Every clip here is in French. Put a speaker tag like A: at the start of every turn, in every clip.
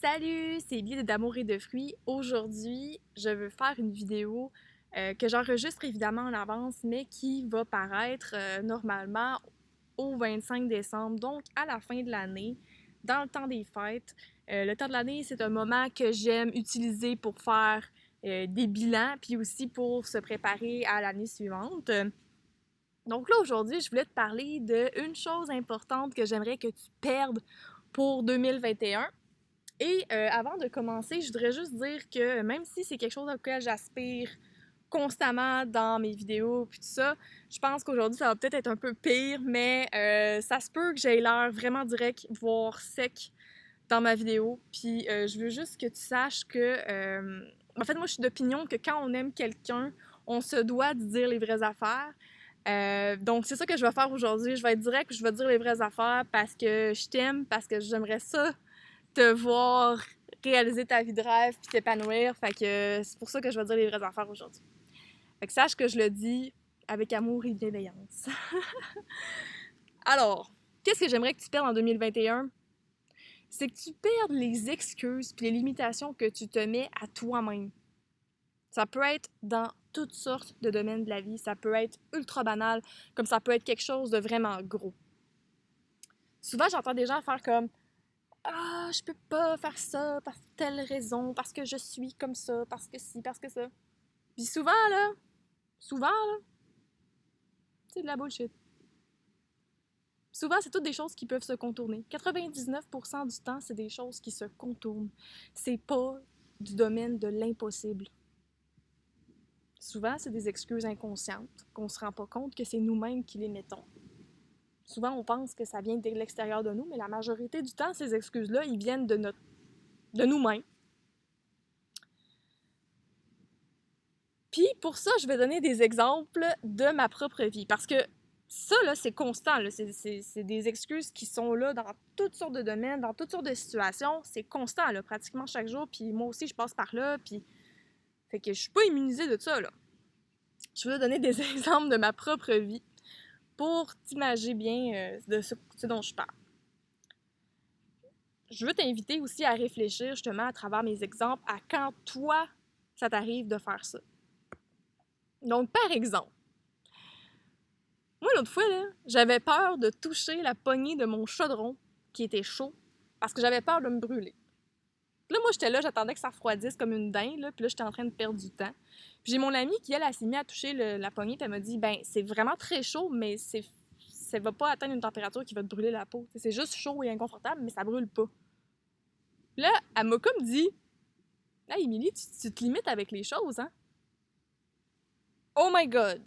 A: Salut, c'est Lily d'Amour et de Fruits. Aujourd'hui, je veux faire une vidéo que j'enregistre évidemment en avance, mais qui va paraître normalement au 25 décembre, donc à la fin de l'année, dans le temps des fêtes. Le temps de l'année, c'est un moment que j'aime utiliser pour faire des bilans, puis aussi pour se préparer à l'année suivante. Donc là, aujourd'hui, je voulais te parler d'une chose importante que j'aimerais que tu perdes pour 2021. Et avant de commencer, je voudrais juste dire que même si c'est quelque chose auquel j'aspire constamment dans mes vidéos puis tout ça, je pense qu'aujourd'hui ça va peut-être être un peu pire, mais ça se peut que j'aie l'air vraiment direct, voire sec dans ma vidéo. Puis je veux juste que tu saches que, en fait, moi je suis d'opinion que quand on aime quelqu'un, on se doit de dire les vraies affaires. Donc c'est ça que je vais faire aujourd'hui. Je vais être direct, je vais dire les vraies affaires parce que je t'aime, parce que j'aimerais ça te voir réaliser ta vie de rêve puis t'épanouir. Fait que c'est pour ça que je vais dire les vraies affaires aujourd'hui. Fait que sache que je le dis avec amour et bienveillance. Alors, qu'est-ce que j'aimerais que tu perdes en 2021? C'est que tu perdes les excuses puis les limitations que tu te mets à toi-même. Ça peut être dans toutes sortes de domaines de la vie. Ça peut être ultra banal, comme ça peut être quelque chose de vraiment gros. Souvent, j'entends des gens faire comme ah, je peux pas faire ça par telle raison, parce que je suis comme ça, parce que ci, parce que ça. Puis souvent là, c'est de la bullshit. Souvent, c'est toutes des choses qui peuvent se contourner. 99% du temps, c'est des choses qui se contournent. C'est pas du domaine de l'impossible. Souvent, c'est des excuses inconscientes, qu'on se rend pas compte que c'est nous-mêmes qui les mettons. Souvent, on pense que ça vient de l'extérieur de nous, mais la majorité du temps, ces excuses-là, ils viennent de nous-mêmes. Puis pour ça, je vais donner des exemples de ma propre vie. Parce que ça, là, c'est constant. Là. C'est des excuses qui sont là dans toutes sortes de domaines, dans toutes sortes de situations. C'est constant, là, pratiquement chaque jour. Puis moi aussi, je passe par là. Puis... Fait que je suis pas immunisée de ça, là. Je veux donner des exemples de ma propre vie pour t'imaginer bien de ce dont je parle. Je veux t'inviter aussi à réfléchir justement à travers mes exemples à quand toi, ça t'arrive de faire ça. Donc, par exemple, moi, l'autre fois, là, j'avais peur de toucher la poignée de mon chaudron qui était chaud parce que j'avais peur de me brûler. Puis là, moi, j'étais là, j'attendais que ça refroidisse comme une dinde, là, puis là, j'étais en train de perdre du temps. Puis j'ai mon amie qui, elle s'est mise à toucher la poignée, puis elle m'a dit, ben, c'est vraiment très chaud, mais ça va pas atteindre une température qui va te brûler la peau. C'est juste chaud et inconfortable, mais ça brûle pas. Puis là, elle m'a comme dit, hey, Émilie, tu te limites avec les choses, hein? Oh my God!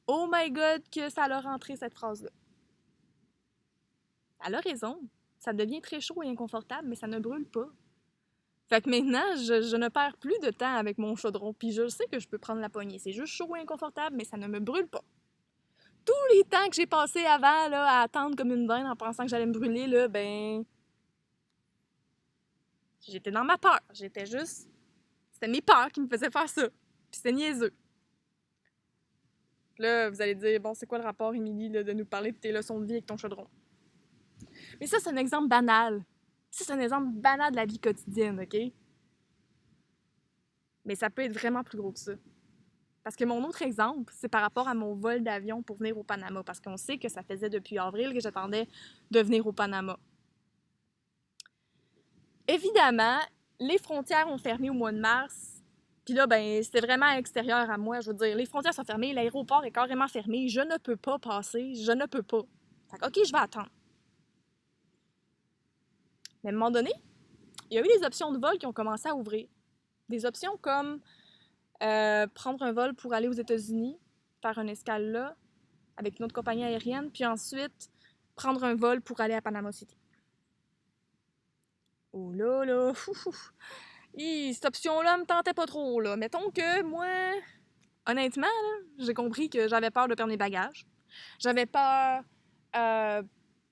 A: Oh my God, que ça l'a rentré cette phrase-là. Elle a raison. Ça devient très chaud et inconfortable, mais ça ne brûle pas. Fait que maintenant, je ne perds plus de temps avec mon chaudron, puis je sais que je peux prendre la poignée. C'est juste chaud et inconfortable, mais ça ne me brûle pas. Tous les temps que j'ai passé avant là, à attendre comme une dinde en pensant que j'allais me brûler, là, ben... J'étais dans ma peur. J'étais juste... C'était mes peurs qui me faisaient faire ça. Puis c'était niaiseux. Là, vous allez dire, bon, c'est quoi le rapport, Émilie, de nous parler de tes leçons de vie avec ton chaudron? Mais ça, c'est un exemple banal. Ça, c'est un exemple banal de la vie quotidienne, OK? Mais ça peut être vraiment plus gros que ça. Parce que mon autre exemple, c'est par rapport à mon vol d'avion pour venir au Panama. Parce qu'on sait que ça faisait depuis avril que j'attendais de venir au Panama. Évidemment, les frontières ont fermé au mois de mars. Puis là, ben, c'était vraiment extérieur à moi. Je veux dire, les frontières sont fermées, l'aéroport est carrément fermé. Je ne peux pas passer. Je ne peux pas. Fait que, OK, je vais attendre. Mais à un moment donné, il y a eu des options de vol qui ont commencé à ouvrir. Des options comme prendre un vol pour aller aux États-Unis, faire une escale là, avec une autre compagnie aérienne, puis ensuite prendre un vol pour aller à Panama City. Oh là là, cette option-là me tentait pas trop, là. Mettons que moi, honnêtement, là, j'ai compris que j'avais peur de perdre mes bagages. J'avais peur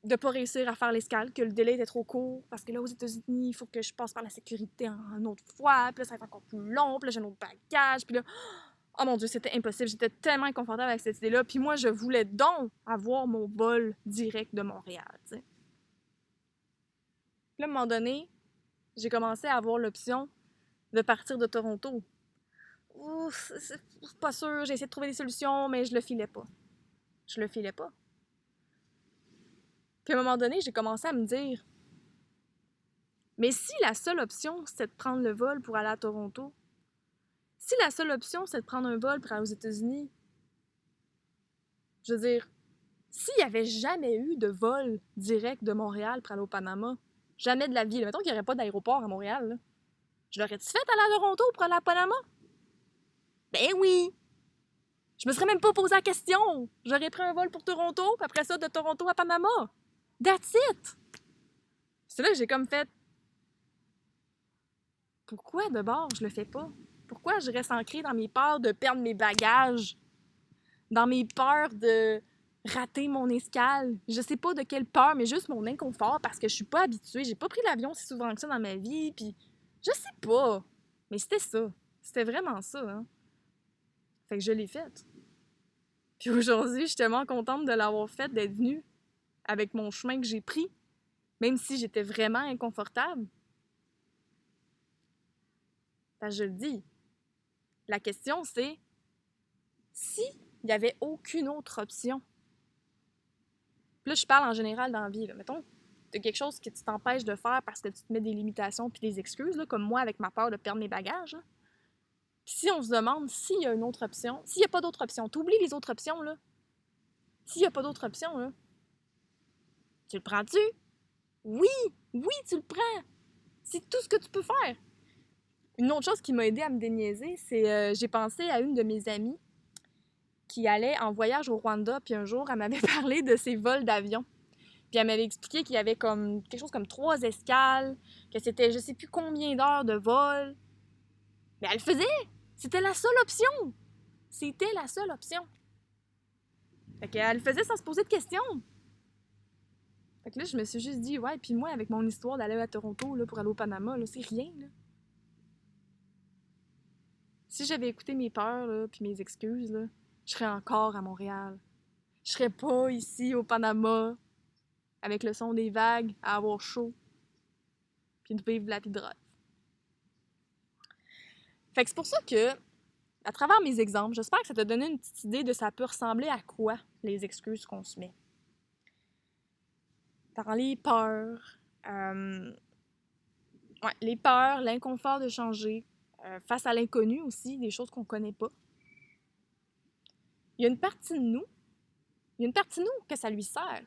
A: de pas réussir à faire l'escale, que le délai était trop court, parce que là, aux États-Unis, il faut que je passe par la sécurité une autre fois, puis là, ça va être encore plus long, puis là, j'ai un autre bagage, puis là, oh mon Dieu, c'était impossible. J'étais tellement inconfortable avec cette idée-là, puis moi, je voulais donc avoir mon vol direct de Montréal, tu sais. Puis là, à un moment donné, j'ai commencé à avoir l'option de partir de Toronto. Ouf, c'est pas sûr, j'ai essayé de trouver des solutions, mais je le filais pas. Je le filais pas. Puis à un moment donné, j'ai commencé à me dire, mais si la seule option, c'était de prendre le vol pour aller à Toronto, si la seule option, c'est de prendre un vol pour aller aux États-Unis, je veux dire, s'il n'y avait jamais eu de vol direct de Montréal pour aller au Panama, jamais de la vie, là, mettons qu'il n'y aurait pas d'aéroport à Montréal, là, je l'aurais-tu fait aller à Toronto pour aller à Panama? Ben oui! Je me serais même pas posé la question! J'aurais pris un vol pour Toronto, puis après ça, de Toronto à Panama! That's it! C'est là que j'ai comme fait... Pourquoi de bord je le fais pas? Pourquoi je reste ancrée dans mes peurs de perdre mes bagages? Dans mes peurs de rater mon escale? Je sais pas de quelle peur, mais juste mon inconfort parce que je suis pas habituée. J'ai pas pris l'avion si souvent que ça dans ma vie, puis je sais pas. Mais c'était ça. C'était vraiment ça, hein? Fait que je l'ai faite. Puis aujourd'hui, je suis tellement contente de l'avoir faite, d'être venue avec mon chemin que j'ai pris, même si j'étais vraiment inconfortable. Parce que je le dis, la question c'est, s'il n'y avait aucune autre option, puis là je parle en général dans la vie, là. Mettons, t'as quelque chose que tu t'empêches de faire parce que tu te mets des limitations puis des excuses, là, comme moi avec ma peur de perdre mes bagages. Là. Puis si on se demande s'il y a une autre option, s'il n'y a pas d'autre option, t'oublies les autres options, là. S'il n'y a pas d'autre option, là, tu le prends-tu? Oui! Oui, tu le prends! C'est tout ce que tu peux faire! Une autre chose qui m'a aidé à me déniaiser, c'est j'ai pensé à une de mes amies qui allait en voyage au Rwanda, puis un jour, elle m'avait parlé de ses vols d'avion. Puis elle m'avait expliqué qu'il y avait comme quelque chose comme 3 escales, que c'était je sais plus combien d'heures de vol. Mais elle le faisait! C'était la seule option! C'était la seule option. Fait qu'elle le faisait sans se poser de questions. Fait que là, je me suis juste dit, ouais, puis moi, avec mon histoire d'aller à Toronto là, pour aller au Panama, là, c'est rien, là. Si j'avais écouté mes peurs, là, puis mes excuses, là, je serais encore à Montréal. Je serais pas ici au Panama, avec le son des vagues, à avoir chaud, puis de vivre la vie de rêve. Fait que c'est pour ça que, à travers mes exemples, j'espère que ça t'a donné une petite idée de ça peut ressembler à quoi les excuses qu'on se met. Dans les peurs, les peurs, l'inconfort de changer, face à l'inconnu aussi, des choses qu'on connaît pas. Il y a une partie de nous, que ça lui sert.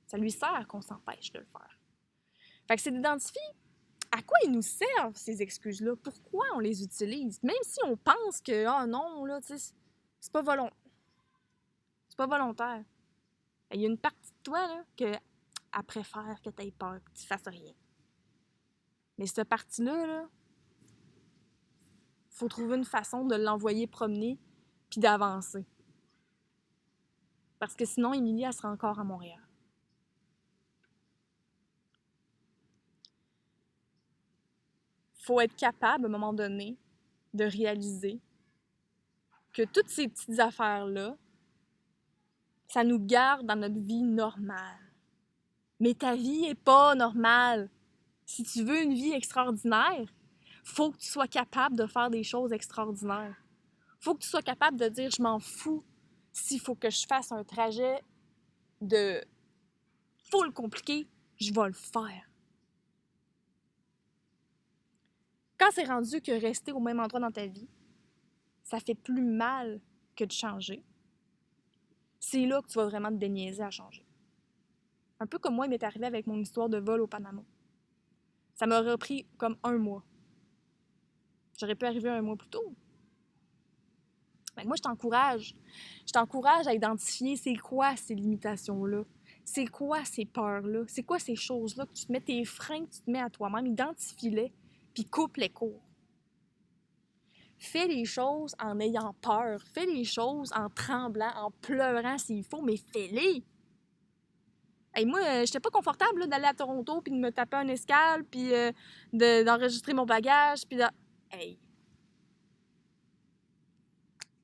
A: Ça lui sert qu'on s'empêche de le faire. Fait que c'est d'identifier à quoi ils nous servent, ces excuses-là. Pourquoi on les utilise? Même si on pense que, ah non, là, tu sais, c'est pas volontaire. C'est pas volontaire. Il y a une partie de toi, là, que elle préfère que tu aies peur, que tu fasses rien. Mais cette partie-là, là, faut trouver une façon de l'envoyer promener puis d'avancer. Parce que sinon, Émilie, elle sera encore à Montréal. Faut être capable, à un moment donné, de réaliser que toutes ces petites affaires-là, ça nous garde dans notre vie normale. Mais ta vie est pas normale. Si tu veux une vie extraordinaire, faut que tu sois capable de faire des choses extraordinaires. Faut que tu sois capable de dire « je m'en fous s'il faut que je fasse un trajet de full compliqué, je vais le faire. » Quand c'est rendu que rester au même endroit dans ta vie, ça fait plus mal que de changer, c'est là que tu vas vraiment te déniaiser à changer. Un peu comme moi, il m'est arrivé avec mon histoire de vol au Panama. Ça m'aurait pris comme 1 mois. J'aurais pu arriver 1 mois plus tôt. Mais moi, je t'encourage. Je t'encourage à identifier c'est quoi ces limitations-là. C'est quoi ces peurs-là. C'est quoi ces choses-là que tu te mets, tes freins que tu te mets à toi-même. Identifie-les, puis coupe les cours. Fais les choses en ayant peur. Fais les choses en tremblant, en pleurant s'il faut, mais fais-les. Hey, moi, j'étais pas confortable là, d'aller à Toronto puis de me taper un escale puis d'enregistrer mon bagage puis de... Hey!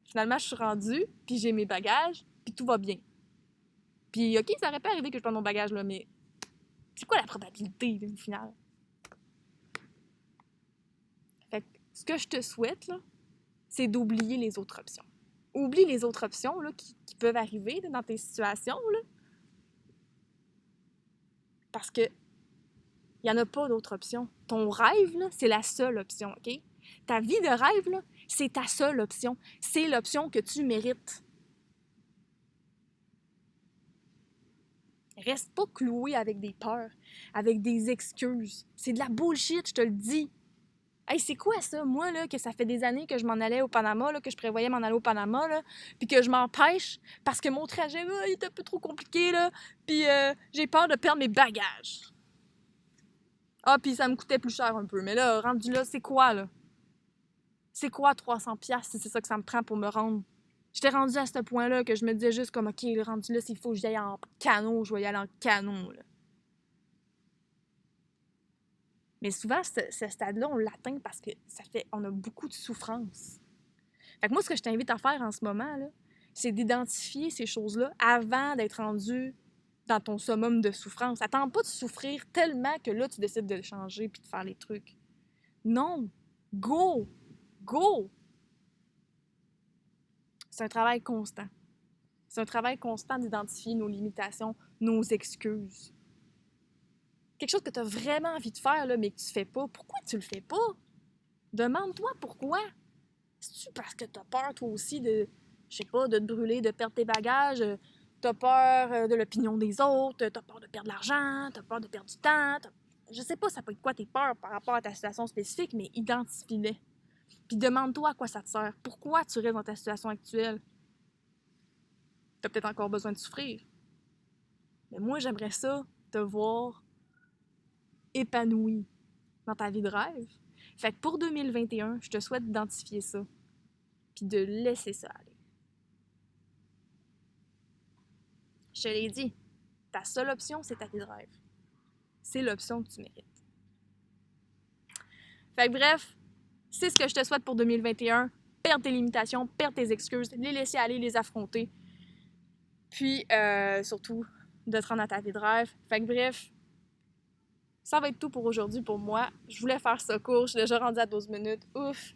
A: Finalement, je suis rendue, puis j'ai mes bagages, puis tout va bien. Puis OK, ça aurait pu arriver que je prenne mon bagage, là, mais c'est quoi la probabilité, au final? ce que je te souhaite, là, c'est d'oublier les autres options. Oublie les autres options là, qui peuvent arriver là, dans tes situations, là, parce que il n'y en a pas d'autres options. Ton rêve, là, c'est la seule option, OK? Ta vie de rêve, là, c'est ta seule option. C'est l'option que tu mérites. Reste pas cloué avec des peurs, avec des excuses. C'est de la bullshit, je te le dis. Hey, c'est quoi ça? Moi, là, que ça fait des années que je m'en allais au Panama, là, que je prévoyais m'en aller au Panama, là, puis que je m'empêche parce que mon trajet, là, il est un peu trop compliqué, là, puis j'ai peur de perdre mes bagages. Ah, puis ça me coûtait plus cher un peu. Mais là, rendu là, c'est quoi, là? C'est quoi 300$ si c'est ça que ça me prend pour me rendre? J'étais rendue à ce point-là que je me disais juste comme, OK, le rendu là, s'il faut que j'y aille en canot, je vais y aller en canot, là. Mais souvent, ce stade-là, on l'atteint parce que on a beaucoup de souffrance. Fait que moi, ce que je t'invite à faire en ce moment, là, c'est d'identifier ces choses-là avant d'être rendu dans ton summum de souffrance. Attends pas de souffrir tellement que là, tu décides de changer puis de faire les trucs. Non! Go! Go! C'est un travail constant. C'est un travail constant d'identifier nos limitations, nos excuses. Quelque chose que tu as vraiment envie de faire, là, mais que tu fais pas. Pourquoi tu le fais pas? Demande-toi pourquoi. C'est-tu parce que tu as peur, toi aussi, je sais pas, de te brûler, de perdre tes bagages? T'as peur de l'opinion des autres? T'as peur de perdre de l'argent? T'as peur de perdre du temps? Je sais pas ça peut être quoi tes peurs par rapport à ta situation spécifique, mais identifie-les. Puis demande-toi à quoi ça te sert. Pourquoi tu restes dans ta situation actuelle? T'as peut-être encore besoin de souffrir. Mais moi, j'aimerais ça, te voir épanoui dans ta vie de rêve. Fait que pour 2021, je te souhaite d'identifier ça, puis de laisser ça aller. Je te l'ai dit, ta seule option, c'est ta vie de rêve. C'est l'option que tu mérites. Fait que bref, c'est ce que je te souhaite pour 2021. Perdre tes limitations, perdre tes excuses, les laisser aller, les affronter. Puis, surtout, de te rendre à ta vie de rêve. Fait que bref, ça va être tout pour aujourd'hui pour moi. Je voulais faire ça court, je suis déjà rendue à 12 minutes. Ouf!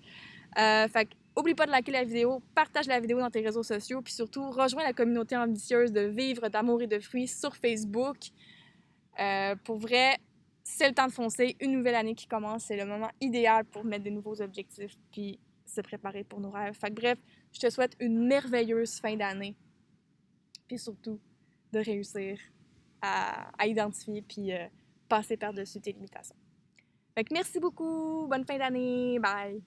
A: Fait que, oublie pas de liker la vidéo, partage la vidéo dans tes réseaux sociaux, puis surtout, rejoins la communauté ambitieuse de Vivre d'amour et de fruits sur Facebook. Pour vrai, c'est le temps de foncer. Une nouvelle année qui commence, c'est le moment idéal pour mettre des nouveaux objectifs puis se préparer pour nos rêves. Fait que bref, je te souhaite une merveilleuse fin d'année. Puis surtout, de réussir à identifier puis passer par-dessus tes limitations. Fait que merci beaucoup, bonne fin d'année, bye!